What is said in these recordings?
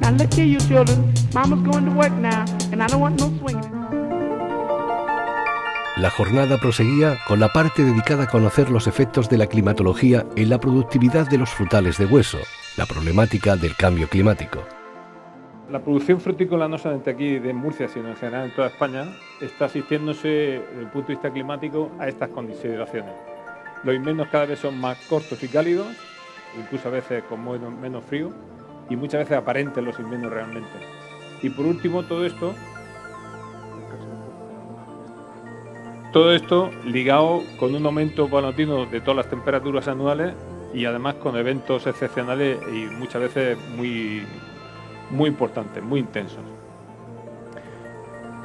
Now look here, you children. Mama's going to work now, and I don't want no swinging. La jornada proseguía con la parte dedicada a conocer los efectos de la climatología en la productividad de los frutales de hueso, la problemática del cambio climático. La producción frutícola, no solamente aquí de Murcia, sino en general en toda España, está asistiéndose desde el punto de vista climático a estas consideraciones. Los inviernos cada vez son más cortos y cálidos, incluso a veces con menos frío, y muchas veces aparentes los inviernos realmente. Y por último, todo esto ligado con un aumento paulatino de todas las temperaturas anuales y además con eventos excepcionales y muchas veces muy importantes, muy intensos.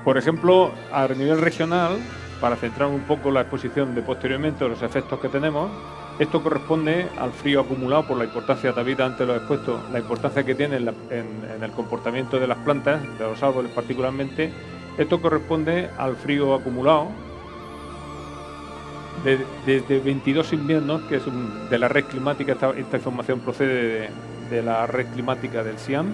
Por ejemplo, a nivel regional, para centrar un poco la exposición de posteriormente los efectos que tenemos, esto corresponde al frío acumulado por la importancia, David antes lo he expuesto, la importancia que tiene en el comportamiento de las plantas, de los árboles particularmente. Esto corresponde al frío acumulado desde 22 inviernos, que es de la red climática. Esta información procede de la red climática del CIAM,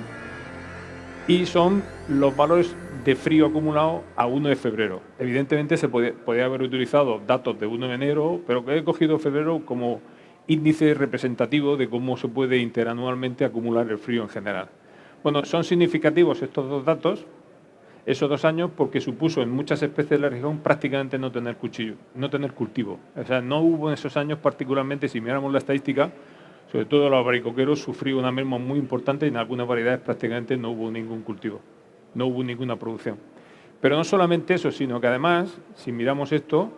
y son los valores de frío acumulado a 1 de febrero. Evidentemente se podía haber utilizado datos de 1 de enero, pero que he cogido febrero como índice representativo de cómo se puede interanualmente acumular el frío en general. Bueno, son significativos estos dos datos, esos 2 años, porque supuso en muchas especies de la región prácticamente no tener cultivo. O sea, no hubo en esos años particularmente, si miramos la estadística, sobre todo los albaricoqueros sufrió una merma muy importante y en algunas variedades prácticamente no hubo ningún cultivo, no hubo ninguna producción. Pero no solamente eso, sino que además, si miramos esto,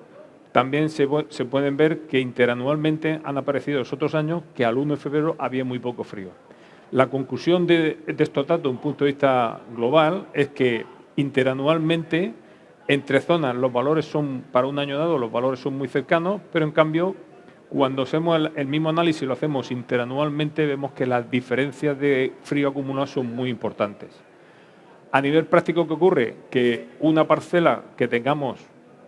también se pueden ver que interanualmente han aparecido los otros años que al 1 de febrero había muy poco frío. La conclusión de estos datos, desde un punto de vista global, es que interanualmente, entre zonas, los valores son, para un año dado, los valores son muy cercanos, pero en cambio, cuando hacemos el mismo análisis, lo hacemos interanualmente, vemos que las diferencias de frío acumulado son muy importantes. A nivel práctico, ¿qué ocurre? Que una parcela que tengamos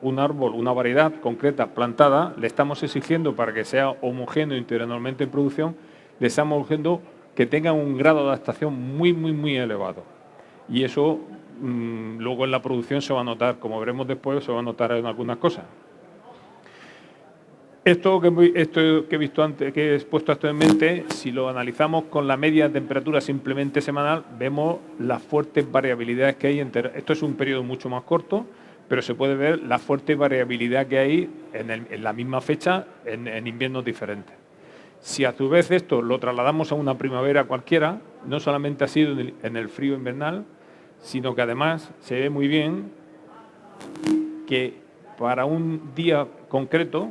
un árbol, una variedad concreta plantada, le estamos exigiendo para que sea homogéneo interanualmente en producción, le estamos exigiendo que tenga un grado de adaptación muy elevado. Y eso luego en la producción se va a notar, como veremos después, se va a notar en algunas cosas. Esto que he visto antes, que he expuesto actualmente, si lo analizamos con la media de temperatura simplemente semanal, vemos las fuertes variabilidades que hay esto es un periodo mucho más corto, pero se puede ver la fuerte variabilidad que hay en la misma fecha en inviernos diferentes. Si a su vez esto lo trasladamos a una primavera cualquiera, no solamente ha sido en el frío invernal, sino que además se ve muy bien que para un día concreto,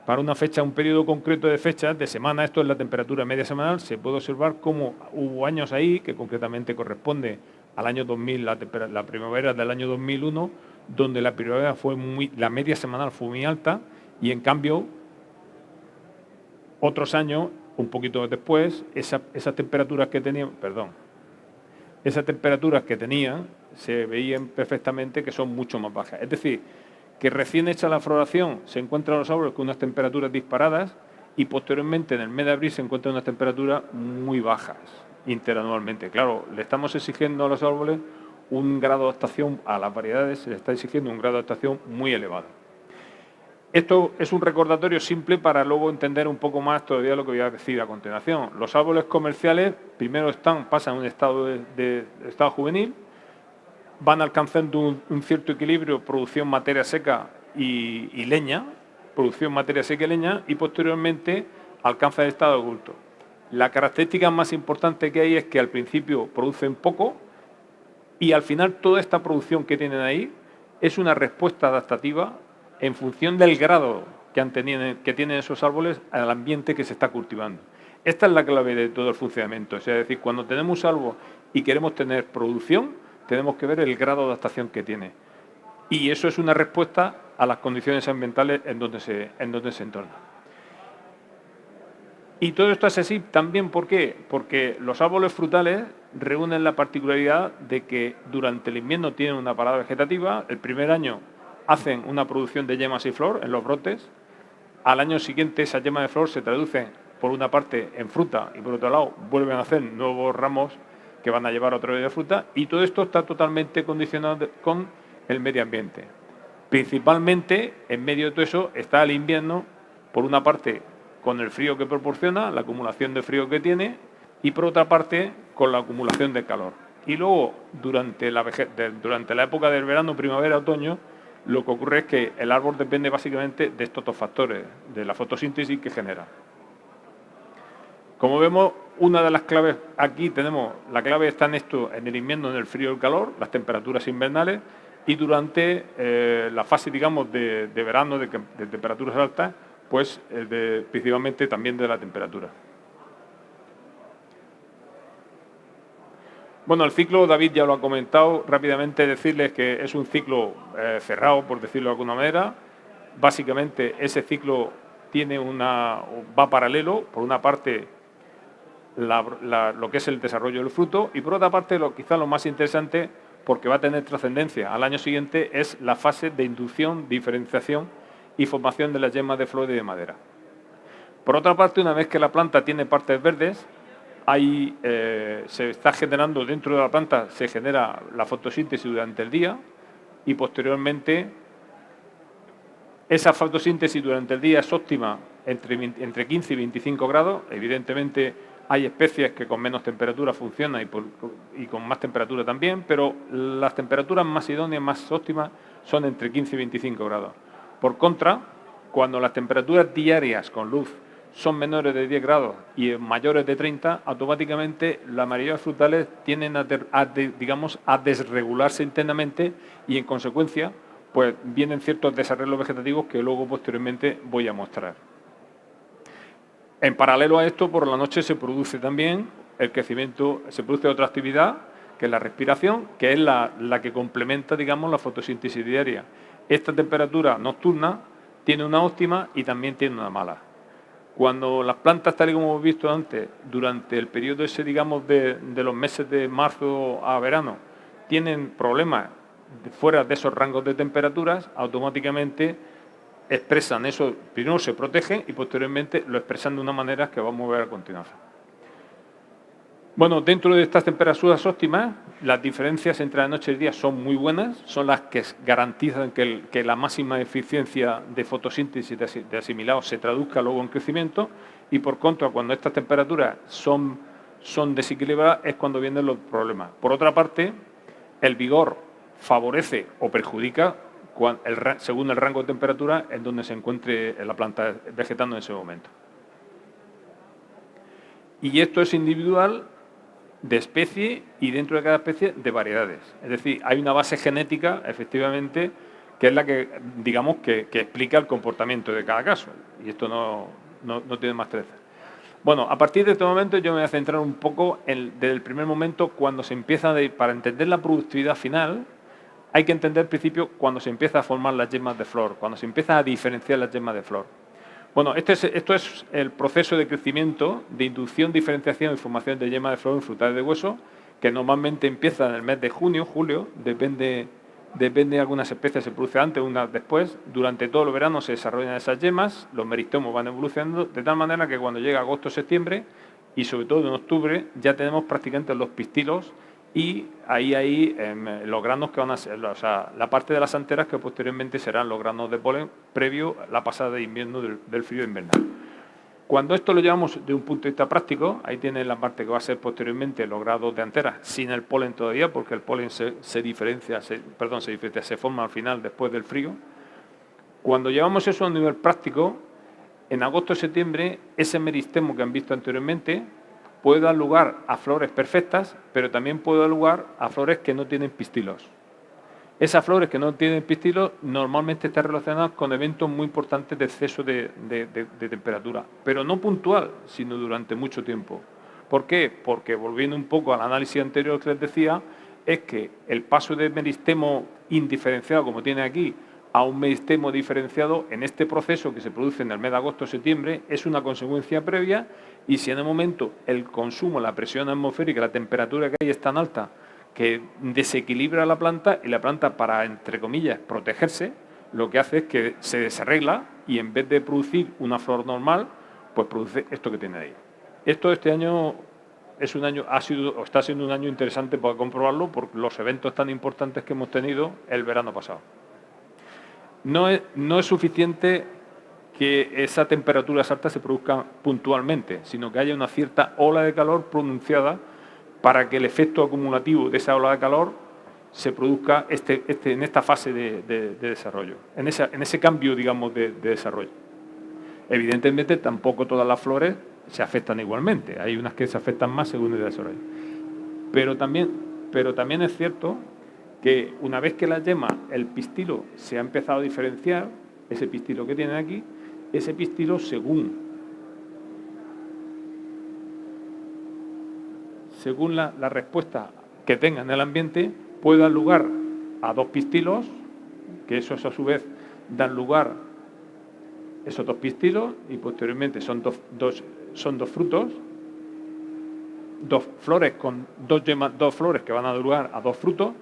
para una fecha, un periodo concreto de fechas, de semana, esto es la temperatura media semanal, se puede observar cómo hubo años ahí, que concretamente corresponde al año 2000, la primavera del año 2001, donde la primavera la media semanal fue muy alta, y en cambio, otros años, un poquito después, esas temperaturas que tenían, se veían perfectamente que son mucho más bajas. Es decir, que recién hecha la floración se encuentran los árboles con unas temperaturas disparadas y posteriormente en el mes de abril se encuentran unas temperaturas muy bajas interanualmente. Claro, le estamos exigiendo a los árboles un grado de adaptación, a las variedades se le está exigiendo un grado de adaptación muy elevado. Esto es un recordatorio simple para luego entender un poco más todavía lo que voy a decir a continuación. Los árboles comerciales primero pasan a un estado de estado juvenil, van alcanzando un cierto equilibrio, producción materia seca y leña, y posteriormente alcanza el estado adulto. La característica más importante que hay es que al principio producen poco y al final toda esta producción que tienen ahí es una respuesta adaptativa en función del grado que tienen esos árboles al ambiente que se está cultivando. Esta es la clave de todo el funcionamiento. Es decir, cuando tenemos algo y queremos tener producción, tenemos que ver el grado de adaptación que tiene. Y eso es una respuesta a las condiciones ambientales en donde se entorna. Y todo esto es así también, ¿por qué? Porque los árboles frutales reúnen la particularidad de que durante el invierno tienen una parada vegetativa. El primer año hacen una producción de yemas y flor en los brotes. Al año siguiente esas yemas de flor se traducen por una parte en fruta y por otro lado vuelven a hacer nuevos ramos que van a llevar otra vez de fruta, y todo esto está totalmente condicionado con el medio ambiente. Principalmente, en medio de todo eso, está el invierno, por una parte, con el frío que proporciona, la acumulación de frío que tiene, y por otra parte, con la acumulación de calor. Y luego, durante la época del verano, primavera, otoño, lo que ocurre es que el árbol depende básicamente de estos dos factores, de la fotosíntesis que genera. Como vemos, una de las claves, aquí tenemos, la clave está en esto, en el invierno, en el frío y el calor, las temperaturas invernales, y durante la fase, digamos, de verano, de temperaturas altas, pues principalmente también de la temperatura. Bueno, el ciclo, David ya lo ha comentado, rápidamente decirles que es un ciclo cerrado, por decirlo de alguna manera. Básicamente, ese ciclo va paralelo, por una parte, lo que es el desarrollo del fruto, y por otra parte, quizá lo más interesante, porque va a tener trascendencia al año siguiente, es la fase de inducción, diferenciación y formación de las yemas de flor y de madera. Por otra parte, una vez que la planta tiene partes verdes, se está generando dentro de la planta, se genera la fotosíntesis durante el día, y posteriormente esa fotosíntesis durante el día es óptima entre 15 y 25 grados. Evidentemente hay especies que con menos temperatura funcionan y con más temperatura también, pero las temperaturas más idóneas, más óptimas, son entre 15 y 25 grados. Por contra, cuando las temperaturas diarias con luz son menores de 10 grados y mayores de 30, automáticamente las mayoría de frutales tienden a desregularse internamente, y en consecuencia pues vienen ciertos desarreglos vegetativos que luego posteriormente voy a mostrar. En paralelo a esto, por la noche se produce también el crecimiento, se produce otra actividad, que es la respiración, que es la que complementa, digamos, la fotosíntesis diaria. Esta temperatura nocturna tiene una óptima y también tiene una mala. Cuando las plantas, tal y como hemos visto antes, durante el periodo ese, digamos, de los meses de marzo a verano, tienen problemas fuera de esos rangos de temperaturas, automáticamente expresan eso, primero se protegen y posteriormente lo expresan de una manera que vamos a ver a continuación. Bueno, dentro de estas temperaturas óptimas, las diferencias entre la noche y el día son muy buenas, son las que garantizan que la máxima eficiencia de fotosíntesis de asimilados se traduzca luego en crecimiento, y por contra, cuando estas temperaturas son desequilibradas, es cuando vienen los problemas. Por otra parte, el vigor favorece o perjudica según el rango de temperatura en donde se encuentre la planta vegetando en ese momento. Y esto es individual de especie y dentro de cada especie de variedades. Es decir, hay una base genética, efectivamente, que es la que, digamos, que explica el comportamiento de cada caso. Y esto no tiene más treza. Bueno, a partir de este momento yo me voy a centrar un poco desde el primer momento, cuando se empieza, para entender la productividad final, hay que entender al principio cuando se empieza a formar las yemas de flor, cuando se empieza a diferenciar las yemas de flor. Bueno, esto es el proceso de crecimiento, de inducción, diferenciación y formación de yemas de flor en frutales de hueso, que normalmente empieza en el mes de junio, julio, depende de algunas especies, se produce antes, unas después. Durante todo el verano se desarrollan esas yemas, los meristomos van evolucionando, de tal manera que cuando llega agosto, septiembre, y sobre todo en octubre, ya tenemos prácticamente los pistilos, y ahí los granos que van a ser, o sea, la parte de las anteras que posteriormente serán los granos de polen previo a la pasada de invierno del frío invernal. Cuando esto lo llevamos de un punto de vista práctico, ahí tienen la parte que va a ser posteriormente los grados de anteras sin el polen todavía, porque el polen se forma al final después del frío. Cuando llevamos eso a un nivel práctico, en agosto-septiembre, ese meristemo que han visto anteriormente puede dar lugar a flores perfectas, pero también puede dar lugar a flores que no tienen pistilos. Esas flores que no tienen pistilos normalmente están relacionadas con eventos muy importantes de exceso de temperatura, pero no puntual, sino durante mucho tiempo. ¿Por qué? Porque, volviendo un poco al análisis anterior que les decía, es que el paso de meristemo indiferenciado, como tiene aquí, a un meristemo diferenciado en este proceso que se produce en el mes de agosto-septiembre es una consecuencia previa, y si en el momento el consumo, la presión atmosférica, la temperatura que hay es tan alta que desequilibra la planta, y la planta, para, entre comillas, protegerse, lo que hace es que se desarregla y en vez de producir una flor normal, pues produce esto que tiene ahí. Esto este año es un año, ha sido o está siendo un año interesante para comprobarlo por los eventos tan importantes que hemos tenido el verano pasado. No es suficiente que esa temperatura alta se produzca puntualmente, sino que haya una cierta ola de calor pronunciada para que el efecto acumulativo de esa ola de calor se produzca en esta fase de desarrollo, en ese cambio, digamos, de desarrollo. Evidentemente, tampoco todas las flores se afectan igualmente. Hay unas que se afectan más según el desarrollo. Pero también es cierto que una vez que la yema, el pistilo, se ha empezado a diferenciar, ese pistilo que tienen aquí, ese pistilo, según la respuesta que tenga en el ambiente, puede dar lugar a dos pistilos, que esos a su vez dan lugar esos dos pistilos, y posteriormente son dos frutos, dos flores con dos flores que van a dar lugar a dos frutos.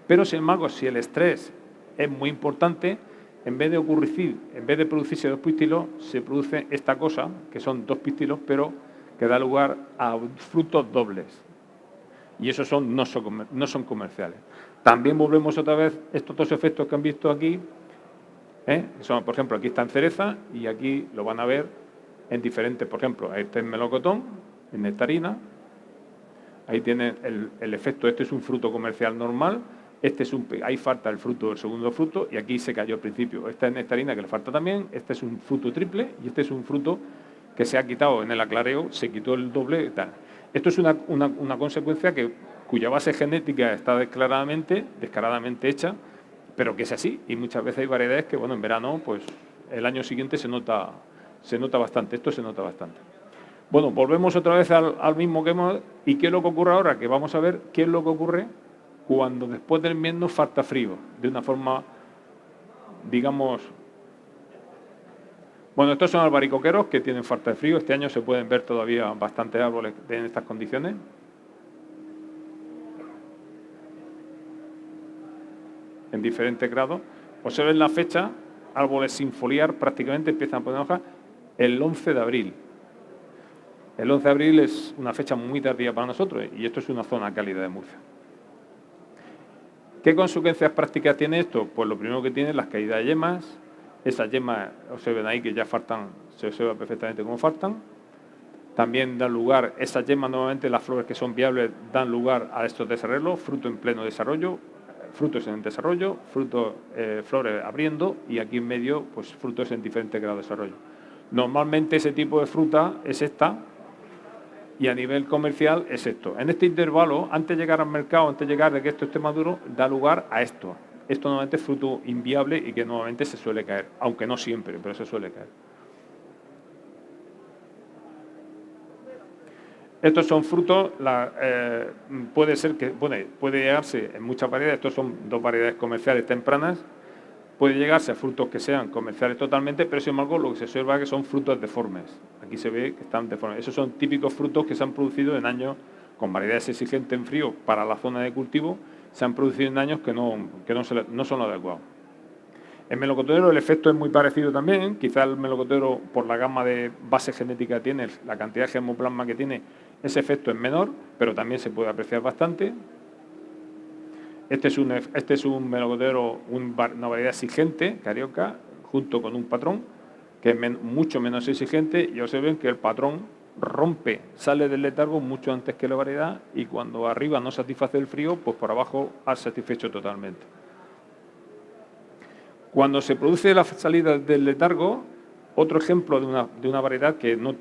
Pero, sin embargo, si el estrés es muy importante, en vez de producirse dos pistilos, se produce esta cosa, que son dos pistilos, pero que da lugar a frutos dobles. Y esos no son comerciales. También volvemos otra vez estos dos efectos que han visto aquí. Son, por ejemplo, aquí está en cereza y aquí lo van a ver en diferentes. Por ejemplo, este es melocotón, en nectarina. Ahí tiene el efecto. Este es un fruto comercial normal. Ahí falta el fruto del segundo fruto y aquí se cayó al principio. Esta es nectarina, que le falta también. Este es un fruto triple y este es un fruto que se ha quitado en el aclareo, se quitó el doble y tal. Esto es una consecuencia cuya base genética está descaradamente hecha, pero que es así. Y muchas veces hay variedades que, bueno, en verano, pues el año siguiente se nota bastante. Esto se nota bastante. Bueno, volvemos otra vez al mismo que hemos. ¿Y qué es lo que ocurre ahora? Que vamos a ver qué es lo que ocurre cuando después del invierno falta frío, de una forma, digamos. Bueno, estos son albaricoqueros que tienen falta de frío. Este año se pueden ver todavía bastantes árboles en estas condiciones. En diferentes grados. Observen la fecha, árboles sin foliar prácticamente empiezan a poner hojas el 11 de abril. El 11 de abril es una fecha muy tardía para nosotros y esto es una zona cálida de Murcia. ¿Qué consecuencias prácticas tiene esto? Pues lo primero que tiene es las caídas de yemas. Esas yemas, observen ahí que ya faltan, se observa perfectamente cómo faltan. También dan lugar, esas yemas normalmente, las flores que son viables, dan lugar a estos desarrollos, fruto en pleno desarrollo, frutos en desarrollo, flores abriendo y aquí en medio, pues frutos en diferentes grados de desarrollo. Normalmente ese tipo de fruta es esta y a nivel comercial es esto. En este intervalo, antes de llegar al mercado, antes de llegar de que esto esté maduro, da lugar a esto. Esto normalmente es fruto inviable y que normalmente se suele caer, aunque no siempre, pero se suele caer. Estos son frutos, puede llegarse en muchas variedades, estos son dos variedades comerciales tempranas, puede llegarse a frutos que sean comerciales totalmente, pero sin embargo lo que se observa es que son frutos deformes. Aquí se ve que están deformes. Esos son típicos frutos que se han producido en años con variedades exigentes en frío para la zona de cultivo, se han producido en años que no son adecuados. En melocotero el efecto es muy parecido también. Quizá el melocotero, por la gama de base genética que tiene, la cantidad de germoplasma que tiene, ese efecto es menor, pero también se puede apreciar bastante. Este es un melocotero, una variedad exigente, carioca, junto con un patrón, que es mucho menos exigente, y observen que el patrón sale del letargo mucho antes que la variedad, y cuando arriba no satisface el frío, pues por abajo ha satisfecho totalmente. Cuando se produce la salida del letargo, otro ejemplo de una variedad que no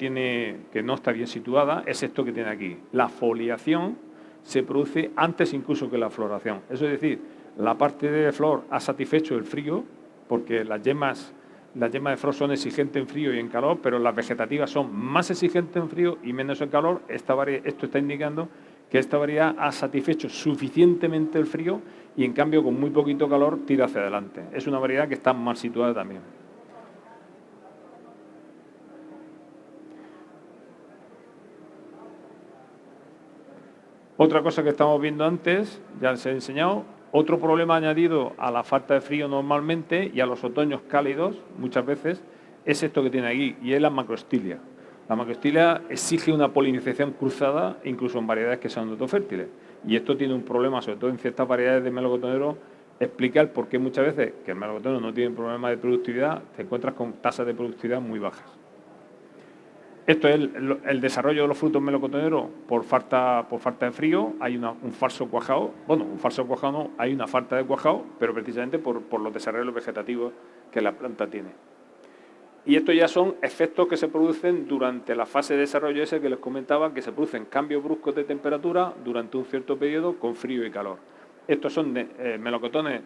está bien situada es esto que tiene aquí. La foliación se produce antes incluso que la floración. Eso es decir, la parte de flor ha satisfecho el frío, porque las yemas de flor son exigentes en frío y en calor, pero las vegetativas son más exigentes en frío y menos en calor. Esto está indicando que esta variedad ha satisfecho suficientemente el frío y en cambio con muy poquito calor tira hacia adelante. Es una variedad que está mal situada también. Otra cosa que estamos viendo antes, ya les he enseñado, otro problema añadido a la falta de frío normalmente y a los otoños cálidos muchas veces es esto que tiene aquí y es la macrostilia. La macrostilia exige una polinización cruzada, incluso en variedades que son autofértiles. Y esto tiene un problema, sobre todo en ciertas variedades de melocotonero, explica el por qué muchas veces que el melocotón no tiene problemas de productividad, te encuentras con tasas de productividad muy bajas. Esto es el desarrollo de los frutos melocotoneros por falta de frío. Hay un falso cuajado. Bueno, un falso cuajado no, hay una falta de cuajado, pero precisamente por los desarrollos vegetativos que la planta tiene. Y estos ya son efectos que se producen durante la fase de desarrollo ese que les comentaba, que se producen cambios bruscos de temperatura durante un cierto periodo con frío y calor. Estos son melocotones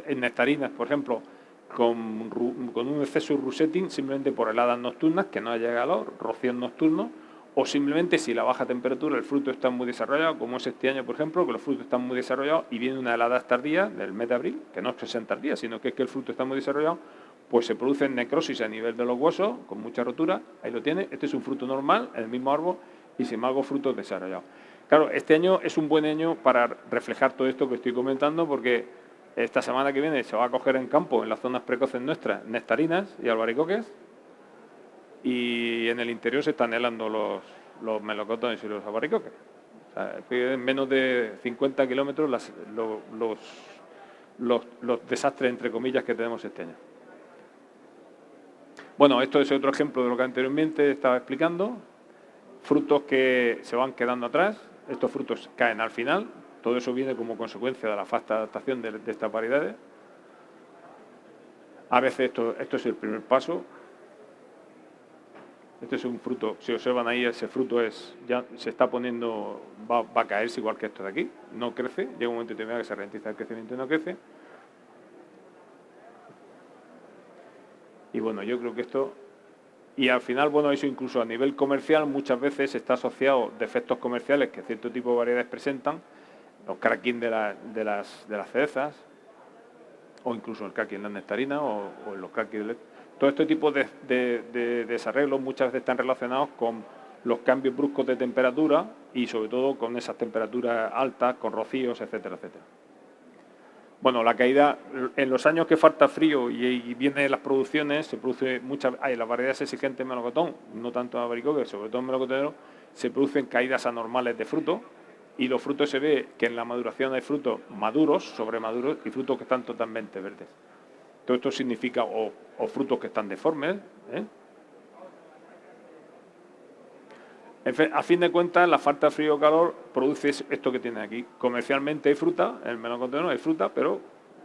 en nectarinas, por ejemplo, con un exceso de resetting simplemente por heladas nocturnas, que no haya calor, rocíos nocturnos, o simplemente si la baja temperatura, el fruto está muy desarrollado, como es este año, por ejemplo, que los frutos están muy desarrollados y viene una helada tardía del mes de abril, que no es que sean tardías, sino que es que el fruto está muy desarrollado, pues se produce necrosis a nivel de los huesos, con mucha rotura, ahí lo tiene. Este es un fruto normal, en el mismo árbol, y sin embargo frutos desarrollados. Claro, este año es un buen año para reflejar todo esto que estoy comentando, porque esta semana que viene se va a coger en campo, en las zonas precoces nuestras, nectarinas y albaricoques, y en el interior se están helando los melocotones y los albaricoques. O sea, en menos de 50 kilómetros los desastres, entre comillas, que tenemos este año. Bueno, esto es otro ejemplo de lo que anteriormente estaba explicando. Frutos que se van quedando atrás, estos frutos caen al final. Todo eso viene como consecuencia de la falta de adaptación de estas variedades. A veces esto es el primer paso. Este es un fruto, si observan ahí, ese fruto ya se está poniendo, va a caerse igual que esto de aquí. No crece, llega un momento determinado que se ralentiza el crecimiento y no crece. Y bueno, yo creo que esto... Y al final, bueno, eso incluso a nivel comercial muchas veces está asociado a defectos comerciales que cierto tipo de variedades presentan, los cracking de las cerezas, o incluso el cracking en las nectarinas, o los cracking de... Todo este tipo de desarreglos muchas veces están relacionados con los cambios bruscos de temperatura y sobre todo con esas temperaturas altas, con rocíos, etcétera, etcétera. Bueno, la caída, en los años que falta frío y vienen las producciones, se produce las variedades exigentes de melocotón, no tanto en albaricoque, sobre todo en melocotonero, se producen caídas anormales de frutos y los frutos se ve que en la maduración hay frutos maduros, sobremaduros y frutos que están totalmente verdes. Todo esto significa o frutos que están deformes. A fin de cuentas, la falta de frío o calor produce esto que tiene aquí. Comercialmente hay fruta, en el melocotonero hay fruta, pero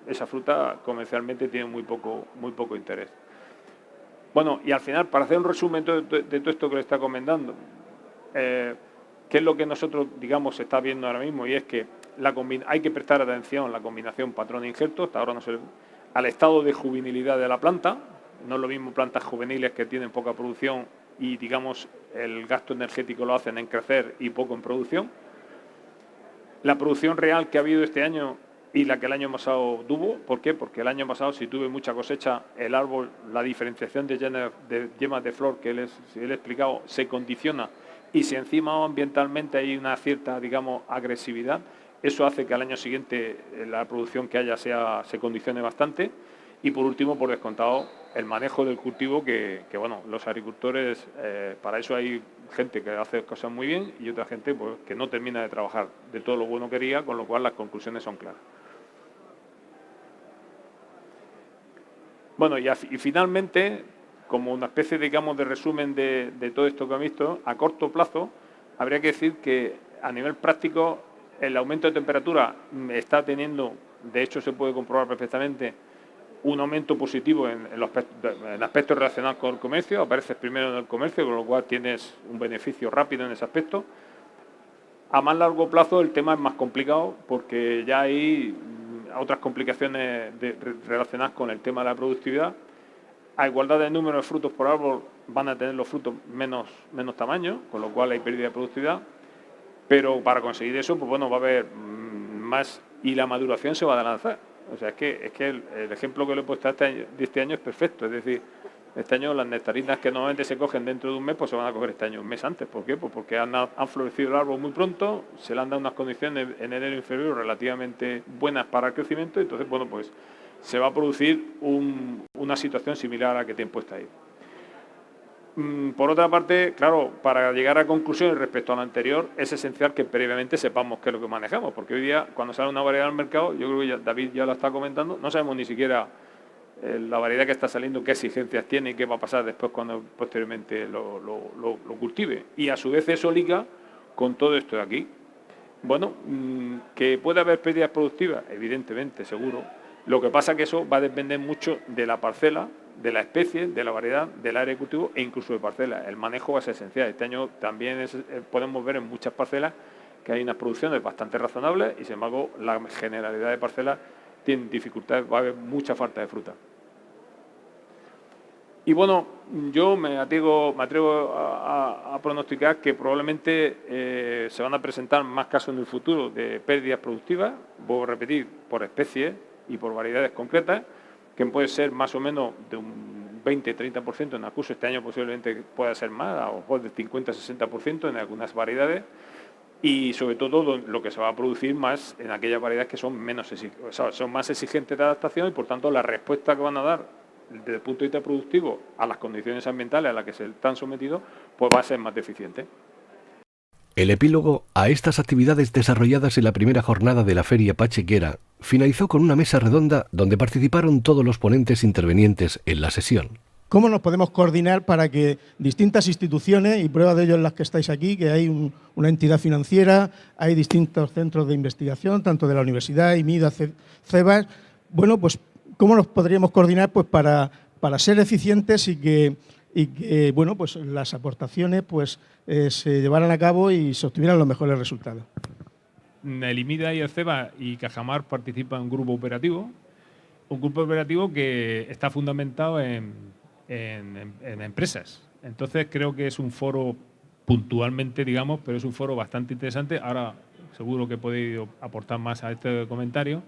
esa fruta comercialmente tiene muy poco interés. Bueno, y al final, para hacer un resumen de todo esto que le está comentando, ¿qué es lo que nosotros, digamos, se está viendo ahora mismo? Y es que hay que prestar atención a la combinación patrón-injerto, hasta ahora no se... al estado de juvenilidad de la planta. No es lo mismo plantas juveniles que tienen poca producción y, digamos, el gasto energético lo hacen en crecer y poco en producción. La producción real que ha habido este año y la que el año pasado tuvo, ¿por qué? Porque el año pasado, si tuve mucha cosecha, el árbol, la diferenciación de yemas de flor que les he explicado, se condiciona, y si encima ambientalmente hay una cierta, digamos, agresividad, eso hace que al año siguiente la producción que haya se condicione bastante. Y por último, por descontado, el manejo del cultivo, que bueno, los agricultores, para eso hay gente que hace cosas muy bien y otra gente pues, que no termina de trabajar de todo lo bueno que quería, con lo cual las conclusiones son claras. Bueno, y finalmente, como una especie, digamos, de resumen de todo esto que han visto, a corto plazo, habría que decir que a nivel práctico el aumento de temperatura está teniendo, de hecho se puede comprobar perfectamente, un aumento positivo en aspectos relacionados con el comercio. Apareces primero en el comercio, con lo cual tienes un beneficio rápido en ese aspecto. A más largo plazo el tema es más complicado porque ya hay otras complicaciones relacionadas con el tema de la productividad. A igualdad de número de frutos por árbol van a tener los frutos menos tamaño, con lo cual hay pérdida de productividad. Pero para conseguir eso, pues bueno, va a haber más y la maduración se va a adelantar. O sea, es que el ejemplo que le he puesto de este año es perfecto. Es decir, este año las nectarinas que normalmente se cogen dentro de un mes, pues se van a coger este año un mes antes. ¿Por qué? Pues porque han florecido el árbol muy pronto, se le han dado unas condiciones en enero y febrero relativamente buenas para el crecimiento, y entonces, bueno, pues se va a producir una situación similar a la que te he puesto ahí. Por otra parte, claro, para llegar a conclusiones respecto a lo anterior, es esencial que previamente sepamos qué es lo que manejamos, porque hoy día, cuando sale una variedad al mercado, yo creo que David ya lo está comentando, no sabemos ni siquiera la variedad que está saliendo, qué exigencias tiene y qué va a pasar después cuando posteriormente lo cultive. Y a su vez eso liga con todo esto de aquí. Bueno, que puede haber pérdidas productivas, evidentemente, seguro. Lo que pasa es que eso va a depender mucho de la parcela, de la especie, de la variedad, del área de cultivo e incluso de parcela. El manejo va a ser esencial. Este año también podemos ver en muchas parcelas que hay unas producciones bastante razonables y, sin embargo, la generalidad de parcelas tiene dificultades, va a haber mucha falta de fruta. Y bueno, yo me atrevo a pronosticar que probablemente se van a presentar más casos en el futuro de pérdidas productivas, voy a repetir, por especies y por variedades concretas, que puede ser más o menos de un 20-30% en acuso. Este año posiblemente pueda ser más, a lo mejor del 50-60% en algunas variedades, y sobre todo lo que se va a producir más en aquellas variedades que son son más exigentes de adaptación y por tanto la respuesta que van a dar desde el punto de vista productivo a las condiciones ambientales a las que se están sometidos, pues va a ser más deficiente. El epílogo a estas actividades desarrolladas en la primera jornada de la Feria Pachequera finalizó con una mesa redonda donde participaron todos los ponentes intervenientes en la sesión. ¿Cómo nos podemos coordinar para que distintas instituciones, y prueba de ello en las que estáis aquí, que hay una entidad financiera, hay distintos centros de investigación, tanto de la universidad, IMIDA, CEBAS, bueno, pues cómo nos podríamos coordinar pues para ser eficientes y que bueno, pues las aportaciones pues se llevaran a cabo y se obtuvieran los mejores resultados? El IMIDA y el CEBA y Cajamar participan en un grupo operativo que está fundamentado en empresas. Entonces creo que es un foro puntualmente, digamos, pero es un foro bastante interesante. Ahora seguro que podéis aportar más a este comentario,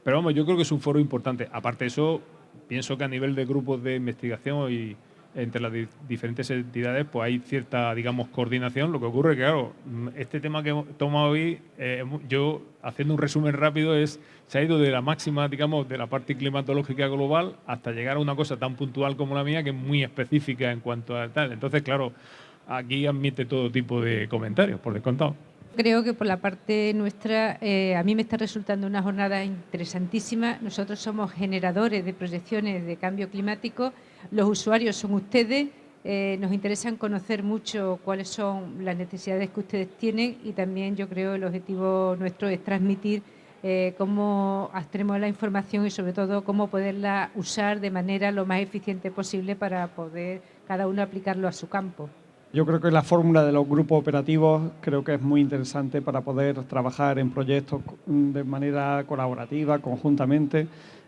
pero vamos, yo creo que es un foro importante. Aparte de eso, pienso que a nivel de grupos de investigación y entre las diferentes entidades, pues hay cierta, digamos, coordinación. Lo que ocurre que, claro, este tema que hemos tomado hoy, yo, haciendo un resumen rápido, se ha ido de la máxima, digamos, de la parte climatológica global hasta llegar a una cosa tan puntual como la mía, que es muy específica en cuanto a tal. Entonces, claro, aquí admite todo tipo de comentarios, por descontado. Creo que por la parte nuestra, a mí me está resultando una jornada interesantísima. Nosotros somos generadores de proyecciones de cambio climático, los usuarios son ustedes, nos interesan conocer mucho cuáles son las necesidades que ustedes tienen y también yo creo el objetivo nuestro es transmitir cómo tenemos la información y sobre todo cómo poderla usar de manera lo más eficiente posible para poder cada uno aplicarlo a su campo. Yo creo que la fórmula de los grupos operativos creo que es muy interesante para poder trabajar en proyectos de manera colaborativa, conjuntamente,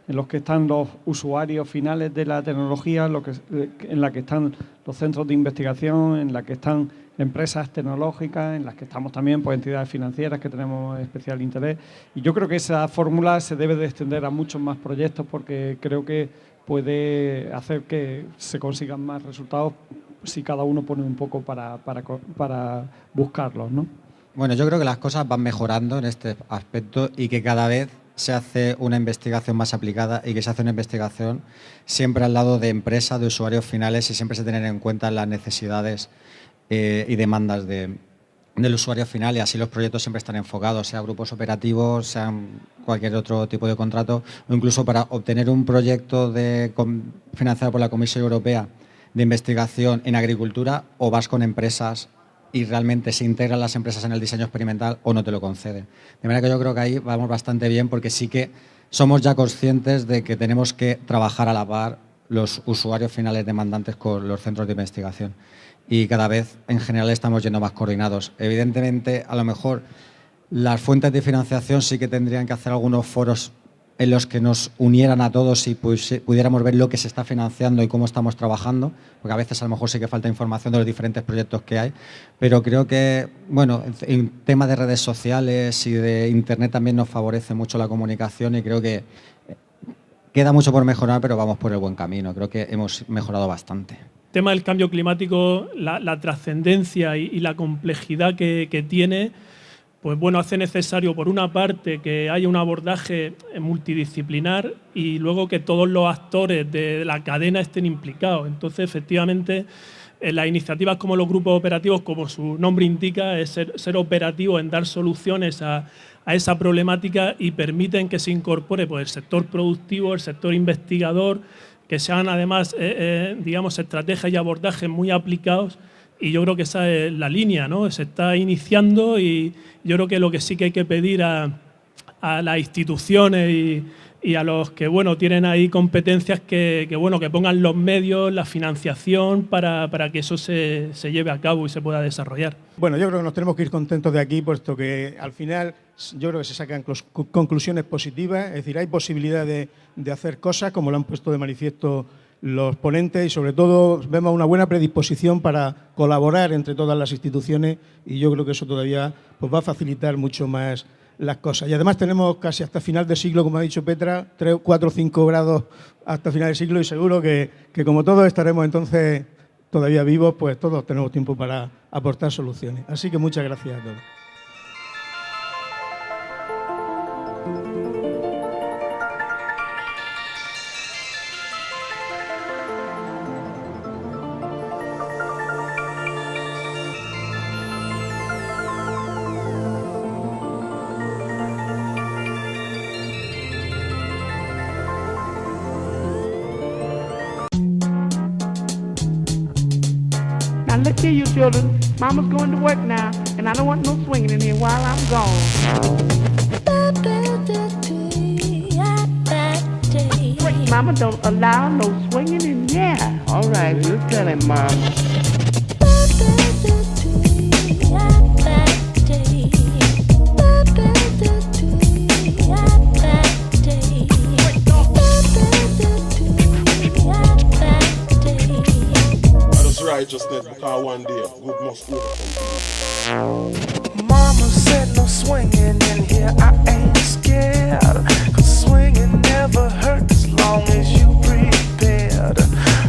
en los que están los usuarios finales de la tecnología, en la que están los centros de investigación, en la que están empresas tecnológicas, en las que estamos también pues, entidades financieras que tenemos especial interés. Y yo creo que esa fórmula se debe de extender a muchos más proyectos porque creo que puede hacer que se consigan más resultados si cada uno pone un poco para buscarlos, ¿no? Bueno, yo creo que las cosas van mejorando en este aspecto y que cada vez se hace una investigación más aplicada y que se hace una investigación siempre al lado de empresas, de usuarios finales y siempre se tienen en cuenta las necesidades y demandas del usuario final y así los proyectos siempre están enfocados, sea grupos operativos, sean cualquier otro tipo de contrato o incluso para obtener un proyecto financiado por la Comisión Europea de investigación en agricultura o vas con empresas y realmente se integran las empresas en el diseño experimental o no te lo conceden. De manera que yo creo que ahí vamos bastante bien porque sí que somos ya conscientes de que tenemos que trabajar a la par los usuarios finales demandantes con los centros de investigación y cada vez en general estamos yendo más coordinados. Evidentemente, a lo mejor las fuentes de financiación sí que tendrían que hacer algunos foros en los que nos unieran a todos y pudiéramos ver lo que se está financiando y cómo estamos trabajando, porque a veces a lo mejor sí que falta información de los diferentes proyectos que hay, pero creo que, bueno, en tema de redes sociales y de Internet también nos favorece mucho la comunicación y creo que queda mucho por mejorar, pero vamos por el buen camino, creo que hemos mejorado bastante. El tema del cambio climático, la trascendencia y la complejidad que tiene, pues bueno, hace necesario, por una parte, que haya un abordaje multidisciplinar y luego que todos los actores de la cadena estén implicados. Entonces, efectivamente, las iniciativas como los grupos operativos, como su nombre indica, es ser operativo en dar soluciones a esa problemática y permiten que se incorpore pues, el sector productivo, el sector investigador, que sean además, digamos, estrategias y abordajes muy aplicados. Y yo creo que esa es la línea, ¿no? Se está iniciando y yo creo que lo que sí que hay que pedir a las instituciones y a los que bueno tienen ahí competencias que pongan los medios, la financiación para que eso se lleve a cabo y se pueda desarrollar. Bueno, yo creo que nos tenemos que ir contentos de aquí, puesto que al final yo creo que se sacan conclusiones positivas, es decir, hay posibilidad de hacer cosas, como lo han puesto de manifiesto los ponentes, y sobre todo vemos una buena predisposición para colaborar entre todas las instituciones, y yo creo que eso todavía pues, va a facilitar mucho más las cosas. Y además tenemos casi hasta final de siglo, como ha dicho Petra, 3, 4, 5 grados hasta final de siglo, y seguro que como todos estaremos entonces todavía vivos, pues todos tenemos tiempo para aportar soluciones. Así que muchas gracias a todos. Now look here, you children. Mama's going to work now, and I don't want no swinging in here while I'm gone. Mama don't allow no swinging in here. All right, we'll tell him, Mom. Righteousness, because one day good must overcome. Mama said no swinging in here, I ain't scared. Cause swinging never hurt as long as you prepared.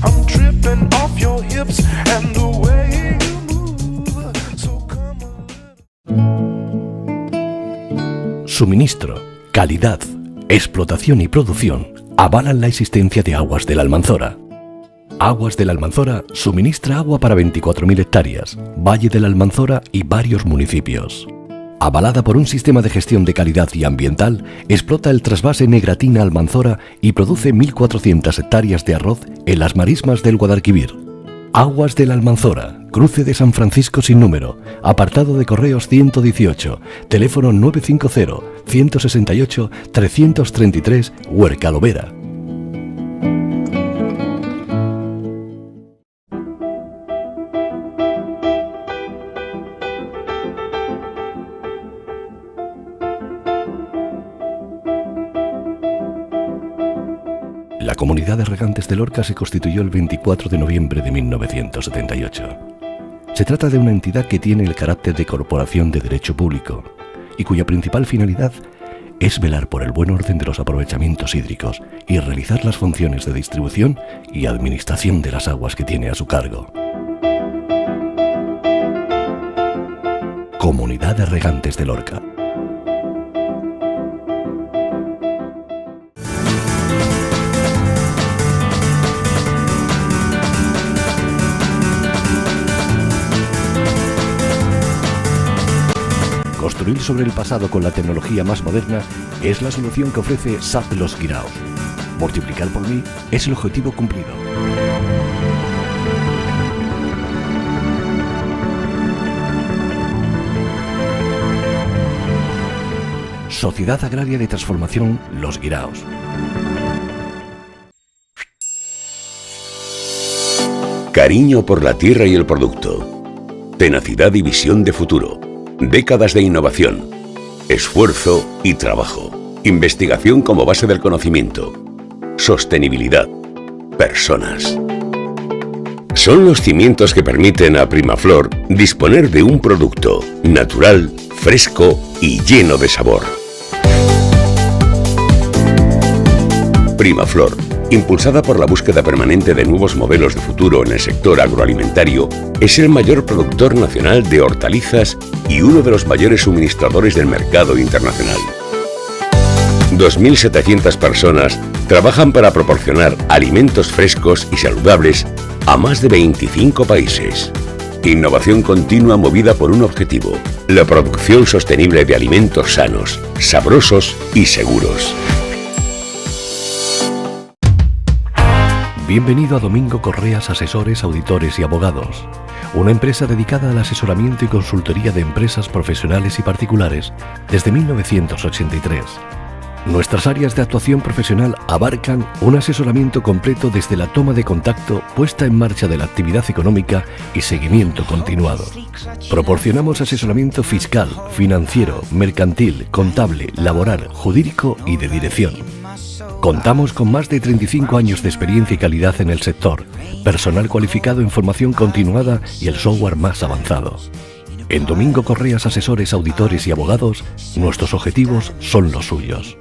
I'm tripping off your hips and the way you move. So come on. Suministro, calidad, explotación y producción avalan la existencia de Aguas de la Almanzora. Aguas de la Almanzora suministra agua para 24.000 hectáreas, Valle de la Almanzora y varios municipios. Avalada por un sistema de gestión de calidad y ambiental, explota el trasvase Negratina-Almanzora y produce 1.400 hectáreas de arroz en las marismas del Guadalquivir. Aguas de la Almanzora, cruce de San Francisco sin número, apartado de correos 118, teléfono 950-168-333, Huercalovera. La Comunidad de Regantes de Lorca se constituyó el 24 de noviembre de 1978. Se trata de una entidad que tiene el carácter de corporación de derecho público y cuya principal finalidad es velar por el buen orden de los aprovechamientos hídricos y realizar las funciones de distribución y administración de las aguas que tiene a su cargo. Comunidad de Regantes de Lorca. Construir sobre el pasado con la tecnología más moderna es la solución que ofrece SAP Los Guiraos. Multiplicar por 1000 es el objetivo cumplido. Sociedad Agraria de Transformación Los Guiraos. Cariño por la tierra y el producto. Tenacidad y visión de futuro. Décadas de innovación, esfuerzo y trabajo. Investigación como base del conocimiento. Sostenibilidad. Personas. Son los cimientos que permiten a Primaflor disponer de un producto natural, fresco y lleno de sabor. Primaflor, impulsada por la búsqueda permanente de nuevos modelos de futuro en el sector agroalimentario, es el mayor productor nacional de hortalizas y uno de los mayores suministradores del mercado internacional. 2.700 personas trabajan para proporcionar alimentos frescos y saludables a más de 25 países. Innovación continua movida por un objetivo: la producción sostenible de alimentos sanos, sabrosos y seguros. Bienvenido a Domingo Correas Asesores, Auditores y Abogados, una empresa dedicada al asesoramiento y consultoría de empresas profesionales y particulares desde 1983. Nuestras áreas de actuación profesional abarcan un asesoramiento completo desde la toma de contacto, puesta en marcha de la actividad económica y seguimiento continuado. Proporcionamos asesoramiento fiscal, financiero, mercantil, contable, laboral, jurídico y de dirección. Contamos con más de 35 años de experiencia y calidad en el sector, personal cualificado en formación continuada y el software más avanzado. En Domingo Correas Asesores, Auditores y Abogados, nuestros objetivos son los suyos.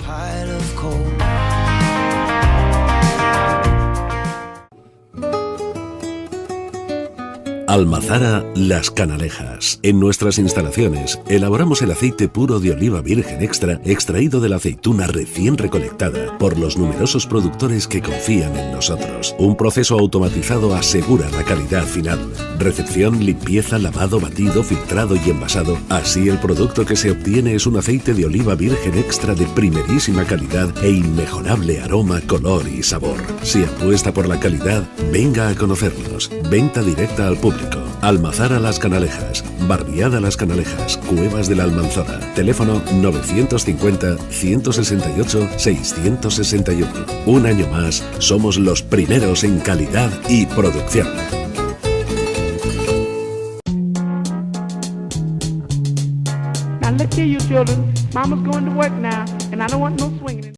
Almazara Las Canalejas. En nuestras instalaciones elaboramos el aceite puro de oliva virgen extra extraído de la aceituna recién recolectada por los numerosos productores que confían en nosotros. Un proceso automatizado asegura la calidad final. Recepción, limpieza, lavado, batido, filtrado y envasado. Así el producto que se obtiene es un aceite de oliva virgen extra de primerísima calidad e inmejorable aroma, color y sabor. Si apuesta por la calidad, venga a conocernos. Venta directa al público. Almazara Las Canalejas, Barriada Las Canalejas, Cuevas de la Almanzora. Teléfono 950-168-661. Un año más, somos los primeros en calidad y producción. Now look here, you children. Mama's going to work now, and I don't want no swinging.